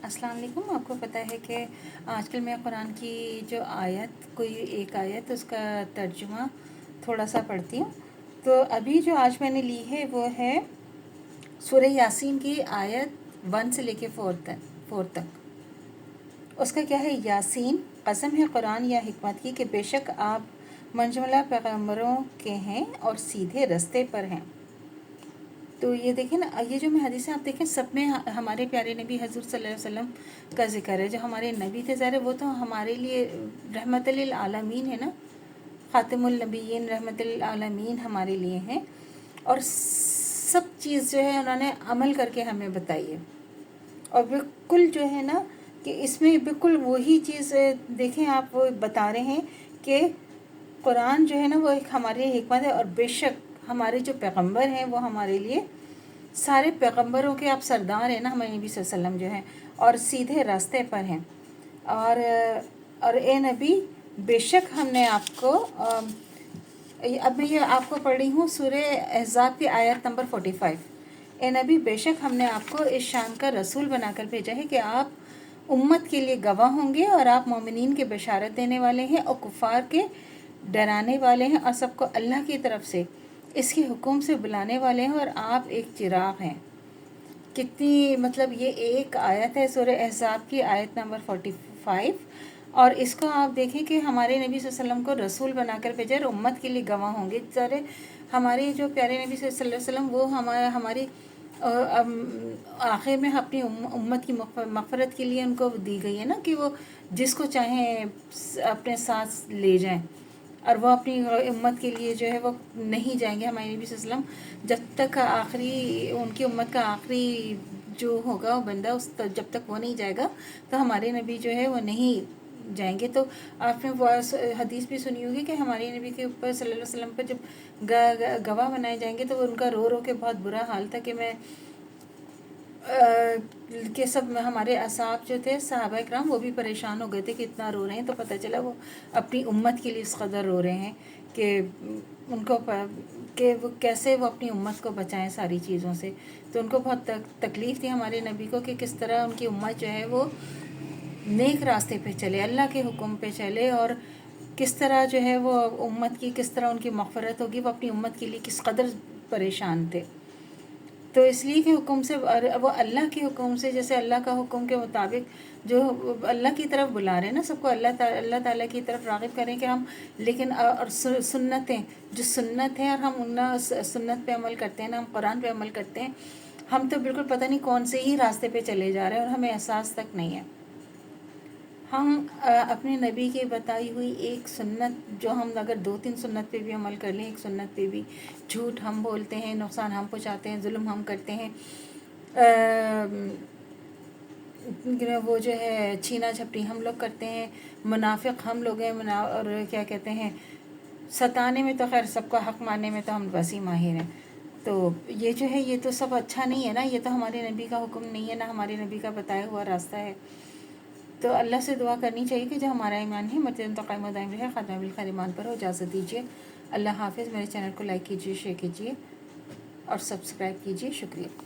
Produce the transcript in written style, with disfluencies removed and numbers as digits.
السلام علیکم. آپ کو پتہ ہے کہ آج کل میں قرآن کی جو کوئی ایک آیت اس کا ترجمہ تھوڑا سا پڑھتی ہوں. تو ابھی جو آج میں نے لی ہے وہ ہے سورہ یاسین کی آیت 1 سے لے کے 4 تک. اس کا کیا ہے؟ یاسین، قسم ہے قرآن یا حکمت کی کہ بے شک آپ منجملہ پیغمبروں کے ہیں اور سیدھے رستے پر ہیں. تو یہ دیکھیں نا، یہ جو میں حدیثیں آپ دیکھیں سب میں ہمارے پیارے نبی حضور صلی اللہ علیہ وسلم کا ذکر ہے. جو ہمارے نبی تھے ظاہر وہ تو ہمارے لیے رحمت للعالمین ہے نا، خاتم النبیین رحمت للعالمین ہمارے لیے ہیں. اور سب چیز جو ہے انہوں نے عمل کر کے ہمیں بتائی ہے. اور بالکل جو ہے نا کہ اس میں بالکل وہی چیز دیکھیں آپ، وہ بتا رہے ہیں کہ قرآن جو ہے نا وہ ایک ہماری حکمت ہے. اور بے شک ہمارے جو پیغمبر ہیں وہ ہمارے لیے سارے پیغمبروں کے آپ سردار ہیں نا، ہمارے نبی صلی اللہ علیہ وسلم جو ہیں، اور سیدھے راستے پر ہیں. اور اے نبی بے شک ہم نے آپ کو اب میں یہ آپ کو پڑھ رہی ہوں سورہ احزاب کی آیت نمبر 45. اے نبی بے شک ہم نے آپ کو اس شان کا رسول بنا کر بھیجا ہے کہ آپ امت کے لیے گواہ ہوں گے، اور آپ مومنین کے بشارت دینے والے ہیں اور کفار کے ڈرانے والے ہیں، اور سب کو اللہ کی طرف سے اس کے حکم سے بلانے والے ہیں، اور آپ ایک چراغ ہیں. کتنی مطلب یہ ایک آیت ہے سورہ احزاب کی آیت نمبر 45. اور اس کو آپ دیکھیں کہ ہمارے نبی صلی اللہ علیہ وسلم کو رسول بنا کر بھیجا اور امت کے لیے گواہ ہوں گے. سارے ہمارے جو پیارے نبی صلی اللہ علیہ وسلم وہ ہماری آخر میں اپنی امت کی مغفرت کے لیے ان کو دی گئی ہے نا، کہ وہ جس کو چاہیں اپنے ساتھ لے جائیں، اور وہ اپنی امت کے لیے جو ہے وہ نہیں جائیں گے. ہمارے نبی صلی اللہ علیہ وسلم جب تک ان کی امت کا آخری جو ہوگا وہ بندہ جب تک وہ نہیں جائے گا تو ہمارے نبی جو ہے وہ نہیں جائیں گے. تو آپ نے وہ حدیث بھی سنی ہوگی کہ ہمارے نبی کے اوپر صلی اللہ علیہ وسلم پر جب گواہ بنائے جائیں گے تو ان کا رو رو کے بہت برا حال تھا کہ سب ہمارے اصحاب جو تھے صحابہ اکرام وہ بھی پریشان ہو گئے تھے کہ اتنا رو رہے ہیں. تو پتہ چلا وہ اپنی امت کے لیے اس قدر رو رہے ہیں کہ ان کو کہ وہ کیسے وہ اپنی امت کو بچائیں ساری چیزوں سے. تو ان کو بہت تکلیف تھی ہمارے نبی کو کہ کس طرح ان کی امت جو ہے وہ نیک راستے پہ چلے، اللہ کے حکم پہ چلے، اور کس طرح جو ہے وہ امت کی کس طرح ان کی مغفرت ہوگی. وہ اپنی امت کے لیے کس قدر پریشان تھے. تو اس لیے کہ حکم سے وہ اللہ کے حکم سے، جیسے اللہ کا حکم کے مطابق جو اللہ کی طرف بلا رہے ہیں نا سب کو، اللہ تعالیٰ کی طرف راغب کریں کہ ہم، لیکن اور سنتیں جو سنت ہیں اور ہم ان سنت پہ عمل کرتے ہیں نا، ہم قرآن پہ عمل کرتے ہیں، ہم تو بالکل پتہ نہیں کون سے ہی راستے پہ چلے جا رہے ہیں اور ہمیں احساس تک نہیں ہے. ہم اپنے نبی کی بتائی ہوئی ایک سنت جو ہم اگر 2-3 سنت پہ بھی عمل کر لیں، ایک سنت پہ بھی جھوٹ ہم بولتے ہیں، نقصان ہم پہنچاتے ہیں، ظلم ہم کرتے ہیں، وہ جو ہے چھینا جھپٹی ہم لوگ کرتے ہیں، منافق ہم لوگ ہیں، اور کیا کہتے ہیں ستانے میں تو خیر سب کا حق ماننے میں تو ہم وسیع ماہر ہیں. تو یہ جو ہے یہ تو سب اچھا نہیں ہے نا، یہ تو ہمارے نبی کا حکم نہیں ہے نا، ہمارے نبی کا بتایا ہوا راستہ ہے. تو اللہ سے دعا کرنی چاہیے کہ جو ہمارا ایمان ہے متن قائم و دائم رہے، خاتمہ بالخیر ایمان پر ہو. اجازت دیجیے. اللہ حافظ. میرے چینل کو لائک کیجیے، شیئر کیجیے اور سبسکرائب کیجیے. شکریہ.